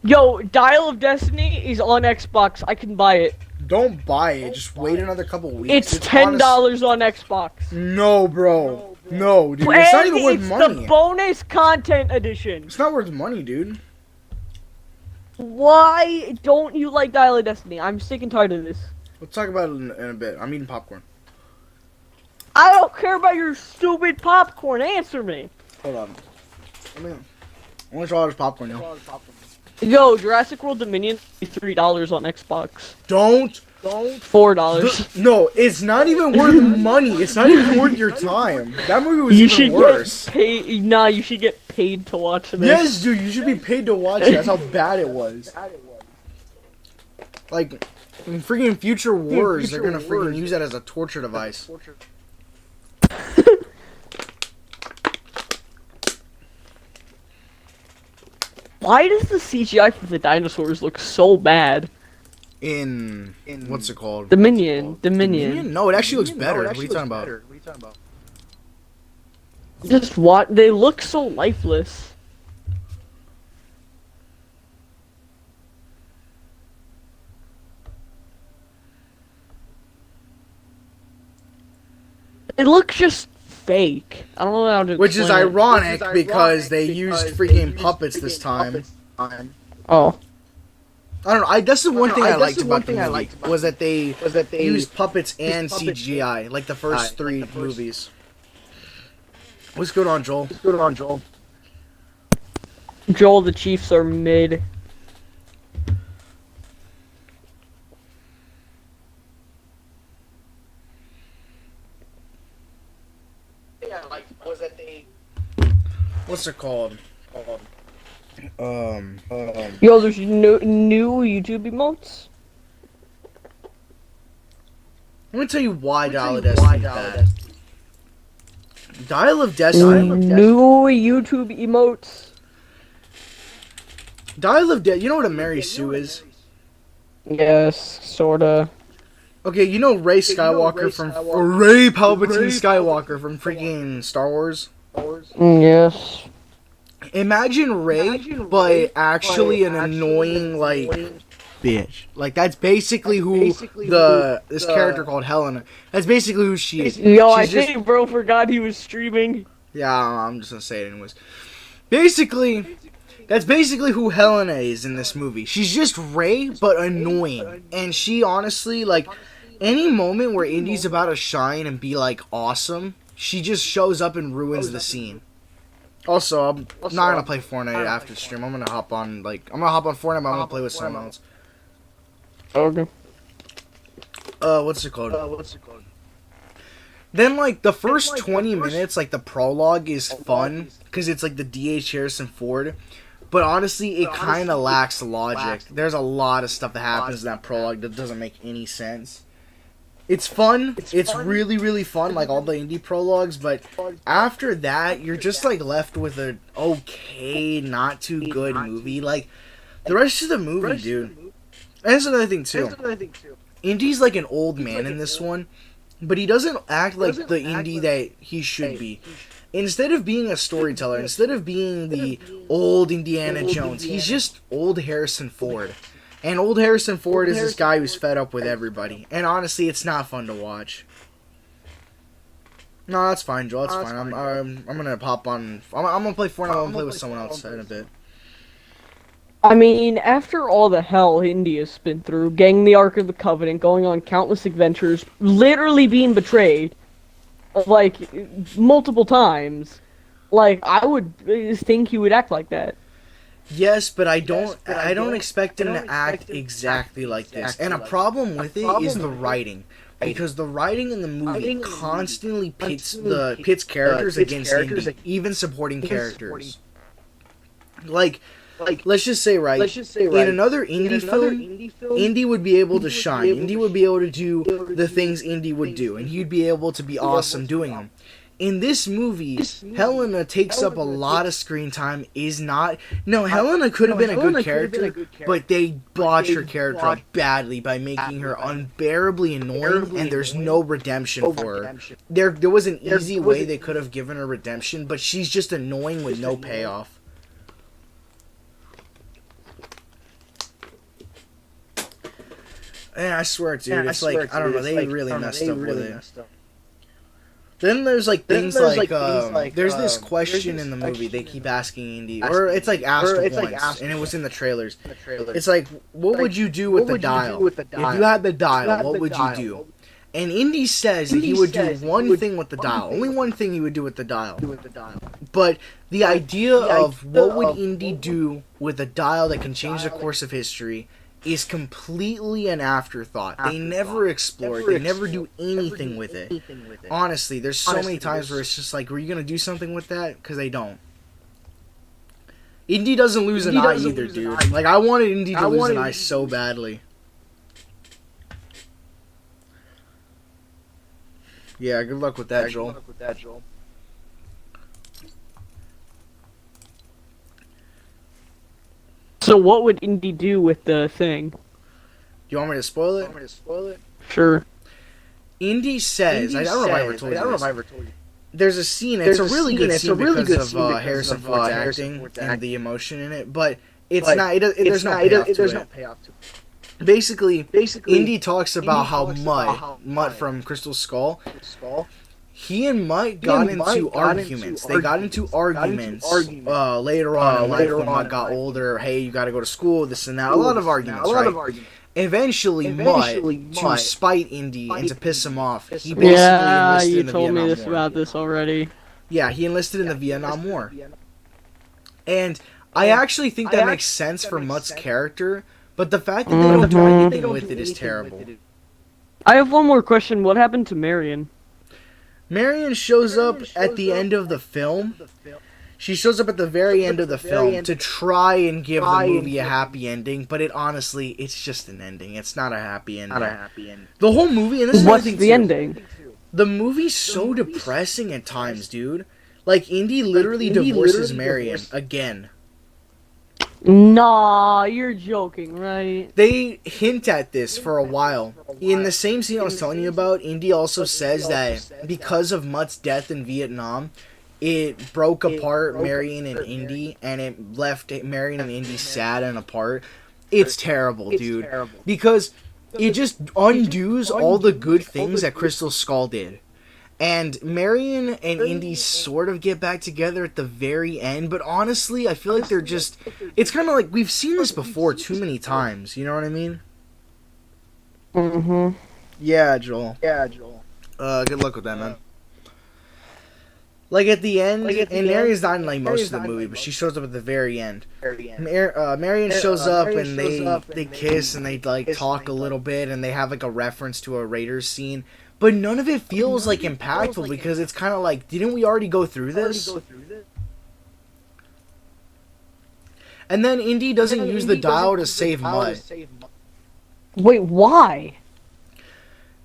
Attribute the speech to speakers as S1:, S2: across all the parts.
S1: Yo, Dial of Destiny is on Xbox. I can buy it.
S2: Don't buy it. Just wait another couple weeks.
S1: It's $10 on Xbox.
S2: No, bro. No, dude.
S1: And
S2: It's not even worth
S1: it's
S2: money.
S1: the bonus content edition.
S2: It's not worth money, dude.
S1: Why don't you like Dial of Destiny? I'm sick and tired of this.
S2: We'll talk about it in a bit. I'm eating popcorn.
S1: I don't care about your stupid popcorn. Answer me.
S2: Hold on. I want to try this popcorn, yo.
S1: Yo, Jurassic World Dominion is $3 on Xbox.
S2: Don't.
S1: $4.
S2: No, it's not even worth money. It's not even worth your time. That movie was even worse.
S1: Nah, you should get paid to watch this.
S2: Yes, dude, you should be paid to watch it. That's how bad it was. Like, in freaking Future Wars, they're gonna freaking use that as a torture device.
S1: Why does the CGI for the dinosaurs look so bad?
S2: In what's it called?
S1: Dominion.
S2: No, it actually looks better. What are you talking about?
S1: Just what? They look so lifeless. It looks just fake. I don't know how to.
S2: Which is ironic because they used freaking puppets this time.
S1: Oh.
S2: I don't know. That's the one thing I liked about the movie was that they used puppets and CGI like the first three movies. What's going on, Joel?
S1: Joel, the Chiefs are mid.
S2: What's it called?
S1: Yo, there's new YouTube emotes.
S2: Let me tell you why Dial of Destiny is bad. Dial of Destiny.
S1: New YouTube emotes.
S2: Dial of Destiny. You know what a Mary Sue is?
S1: Yes, sorta.
S2: Okay, you know Rey Skywalker Rey Palpatine Skywalker from freaking Star Wars?
S1: Yes.
S2: Imagine Rey, but actually an annoying, like, bitch. Like, that's basically who this character called Helena, that's basically who she is.
S1: Yo, I think bro forgot he was streaming.
S2: Yeah, I'm just gonna say it anyways. Basically, that's basically who Helena is in this movie. She's just Rey, but annoying. And she honestly, like, any moment where Indy's about to shine and be, like, awesome, she just shows up and ruins the scene. Also, I'm not gonna play Fortnite after the stream. I'm gonna hop on Fortnite, but I'm gonna play with someone else.
S1: Okay.
S2: What's it called? Then, like, the first 20 minutes, like, the prologue is fun, because it's, like, the D.H. Harrison Ford. But honestly, it kind of lacks logic. There's a lot of stuff that happens in that prologue that doesn't make any sense. It's fun. It's really, really fun, like all the indie prologues. But after that, you're just like left with a okay, not too good movie. Like the rest of the movie, dude. And that's another thing too. Indy's like an old man in this one, but he doesn't act like the Indy that he should be. Instead of being a storyteller, instead of being the old Indiana Jones, he's just old Harrison Ford. And old Harrison Ford is this guy who's fed up with everybody. And honestly, it's not fun to watch. No, that's fine, Joel. That's fine. I'm gonna pop on. I'm gonna play Fortnite. I'm gonna play with someone else in a bit.
S1: I mean, after all the hell India's been through, getting the Ark of the Covenant, going on countless adventures, literally being betrayed, like, multiple times, like, I would think he would act like that.
S2: Yes, but I don't expect him to act exactly like this. And a problem with it is the writing. Because the writing in the movie constantly pits characters against Indy, even supporting characters. Like, let's just say, right, in another indie film, Indy would be able to shine. Indy would be able to do the things Indy would do, and he'd be able to be awesome doing them. In this movie, Helena takes up a lot of screen time, Helena could have been a good character, but they botched her character up badly by making her unbearably annoying, and there's no redemption for her. There was an easy way they could have given her redemption, but she's just annoying with no payoff. And I swear, dude, it's like, I don't know, they really messed up with it. Then there's like things like there's this question in the movie they keep asking Indy, or it's like asked once, and it was in the trailers. It's like, what would you do with the dial? If you had the dial, what would you do? And Indy says that he would do one thing with the dial. Only one thing he would do with the dial. But the idea of what would Indy do with a dial that can change the course of history is completely an afterthought. They never explore it. They never do anything with it. Honestly, there's so many times where it's just like, were you going to do something with that? Because they don't. Indy doesn't lose an eye either, dude. Like, I wanted Indy to lose an eye so badly. Yeah, good luck with that, Joel.
S1: So what would Indy do with the thing?
S2: Do you want me to spoil it?
S1: Sure.
S2: Indy says, I don't know if I ever told you this. There's a scene, it's a really good scene because of Harrison Ford's acting and the emotion in it, but it's not, there's no payoff to it. Basically, Indy talks about how Mutt from Crystal Skull, he and Mutt got into arguments. They got into arguments later on in life when Mutt got older. Hey, you got to go to school, this and that. A lot of arguments, right? Eventually, Mutt, to spite Indy and to piss him off, he basically enlisted in the Vietnam War.
S1: You told me this about this already.
S2: Yeah, he enlisted in the Vietnam War. And I actually think that makes sense for Mutt's character, but the fact that they don't do anything with it is terrible.
S1: I have one more question. What happened to Marion?
S2: Marion shows up at the end of the film. She shows up at the very end of the film to try and give the movie a happy ending, but honestly, it's just an ending. It's not a happy ending. The whole movie, and this is
S1: what's the ending?
S2: The movie's so depressing at times, dude. Like, Indy literally divorces Marion again.
S1: Nah, you're joking, right?
S2: They hint at this for a while. In the same scene I was telling you about, Indy also says that because of Mutt's death in Vietnam, it broke apart Marion and Indy, and it left Marion and Indy sad and apart. It's terrible, dude. Because it just undoes all the good things that Crystal Skull did. And Marion and Indy sort of get back together at the very end, but honestly, I feel like they're just... It's kind of like, we've seen this before too many times, you know what I mean?
S1: Mm-hmm.
S2: Yeah, Joel. Good luck with that, man. Like, at the end, and Marion's not in, like, most of the movie, but she shows up at the very end. Marion shows up, and they kiss, and they, like, talk a little bit, and they have, like, a reference to a Raiders scene. But none of it feels like impactful because it's kind of like, didn't we already go through this? And then Indy doesn't use the dial to save Mutt.
S1: Wait, why?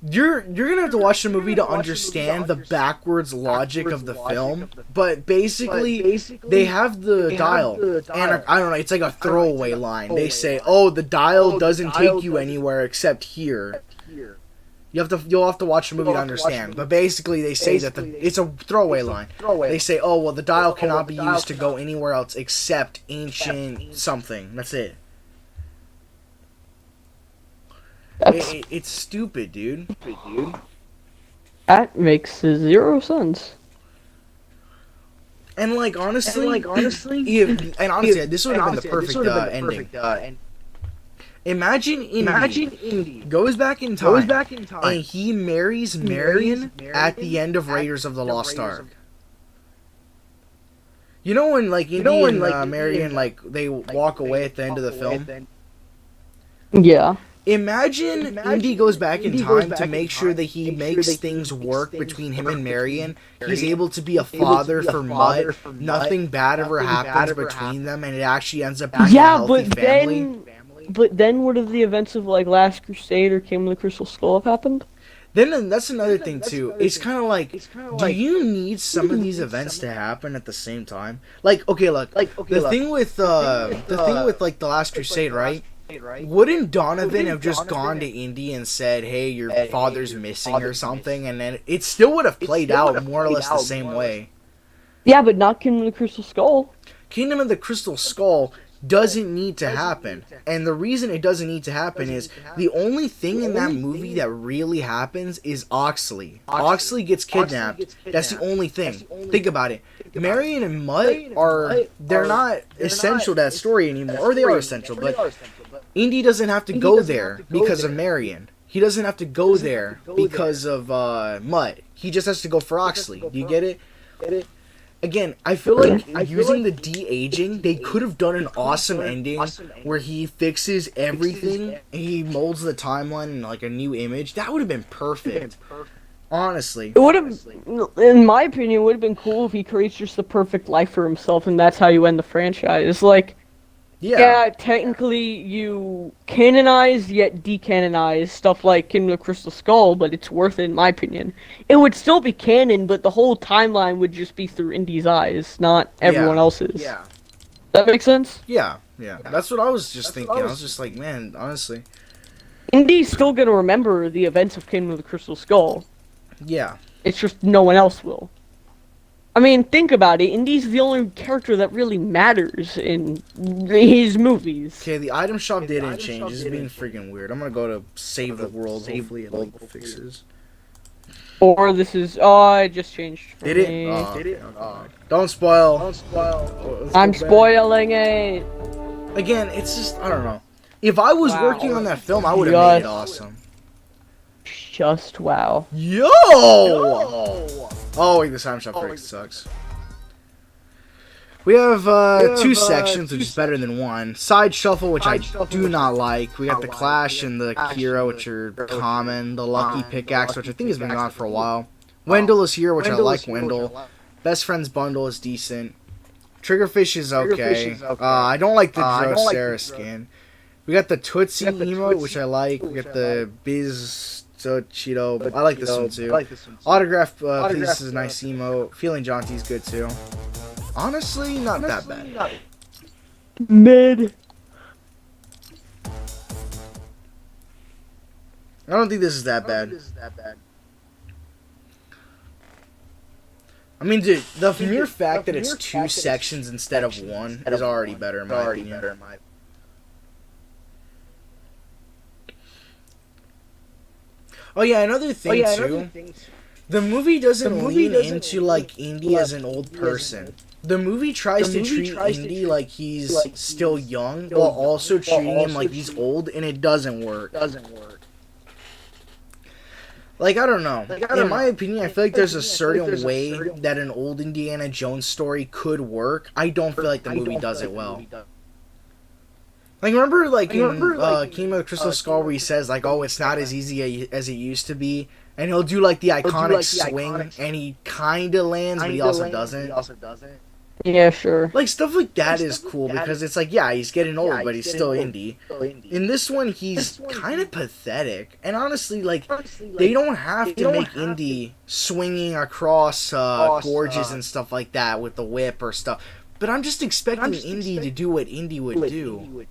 S2: You're gonna have to watch the movie to understand the backwards logic of the film. But basically, they have the dial, and I don't know. It's like a throwaway line. They say, "Oh, the dial doesn't take you anywhere except here." You'll have to watch the movie to understand. But basically, they say that it's a throwaway line. They say, "Oh, well, the dial cannot be used to go anywhere else except ancient something." That's it. It's stupid, dude.
S1: That makes zero sense.
S2: And like honestly, this would have been the perfect ending. Imagine Indy goes back in time, and he marries Marion at the end of Raiders of the Lost Ark. You know when like Indy and Marion like they walk away at the end of the film?
S1: Yeah.
S2: Imagine Indy goes back in time to make sure that he makes things work between him and Marion. He's able to be a father for Mutt. Nothing bad ever happens between them, and it actually ends up being a healthy family.
S1: But then what if the events of like Last Crusade or Kingdom of the Crystal Skull have happened?
S2: Then that's another thing too. It's kind of like, do you need some of these events to happen at the same time? Like, okay, look, the thing with like the Last Crusade, right? Wouldn't Donovan have just gone to Indy and said, "Hey, your father's missing" or something, and then it still would have played out more or less the same way?
S1: Yeah, but not Kingdom of the Crystal Skull.
S2: Kingdom of the Crystal Skull, doesn't need to happen. And the reason it doesn't need to happen is the only thing in that movie that really happens is Oxley. Oxley gets kidnapped. That's the only thing. Think about it. Marion and Mutt they're not essential to that story anymore. Or they are essential, but Indy doesn't have to go there because of Marion. He doesn't have to go there because of Mutt. He just has to go for Oxley. Do you get it? Again, I feel like using the de-aging, they could have done an awesome ending where he fixes everything and he molds the timeline in like a new image. That would have been perfect. Honestly.
S1: It would have, in my opinion, it would have been cool if he creates just the perfect life for himself and that's how you end the franchise. Like, yeah, technically you canonize yet decanonize stuff like Kingdom of the Crystal Skull, but it's worth it in my opinion. It would still be canon, but the whole timeline would just be through Indy's eyes, not everyone else's.
S2: Yeah.
S1: That makes sense?
S2: Yeah. That's what I was just thinking. I was just like, man, honestly.
S1: Indy's still gonna remember the events of Kingdom of the Crystal Skull.
S2: Yeah.
S1: It's just no one else will. I mean, think about it. Indy's the only character that really matters in his movies.
S2: Okay, the item shop didn't change. This is being freaking weird. I'm gonna go to save the world. Hopefully it like fixes.
S1: Or this is... Oh, it just changed.
S2: Did it? Don't spoil.
S1: I'm spoiling it.
S2: Again, it's just, I don't know. If I was working on that film, I would have made it awesome.
S1: Just wow.
S2: Yo! Oh, wait, the time shop freaking sucks. We have two sections, which is better than one. Side Shuffle, which I do not like. We got the Clash and the Kira, which are common. The Lucky Pickaxe, which I think has been gone for a while. Wendell is here, which I like Wendell. Best Friends Bundle is decent. Triggerfish is okay. I don't like the Drosera skin. We got the Tootsie emote, which I like. We got the Biz... So Cheeto, but I like this one too. Autograph Please is a nice emote. Feeling Jaunty's good too. Honestly, not that bad.
S1: Mid.
S2: I don't think this is that bad. I mean, dude, the mere fact that it's two sections instead of one is already better in my opinion. Oh yeah, another thing too. The movie doesn't lean into like Indy as an old person. The movie tries to treat Indy like he's still young, while also treating him like he's old, and it doesn't work. Like, I don't know. In my opinion, I feel like there's a certain way that an old Indiana Jones story could work. I don't feel like the movie does it well. Like, remember, like, in Kingdom of the Crystal Skull where he says, like, oh, it's not as easy as it used to be, and he'll do, like, the iconic swing, and he kinda lands, but he also doesn't.
S1: Yeah, sure.
S2: Like, stuff like that is cool, because it's like, yeah, he's getting old, but he's still Indy. In this one, he's kind of pathetic, and honestly, like, they don't have to make Indy swinging across gorges and stuff like that with the whip or stuff. But I'm just expecting Indy to do what Indy would do.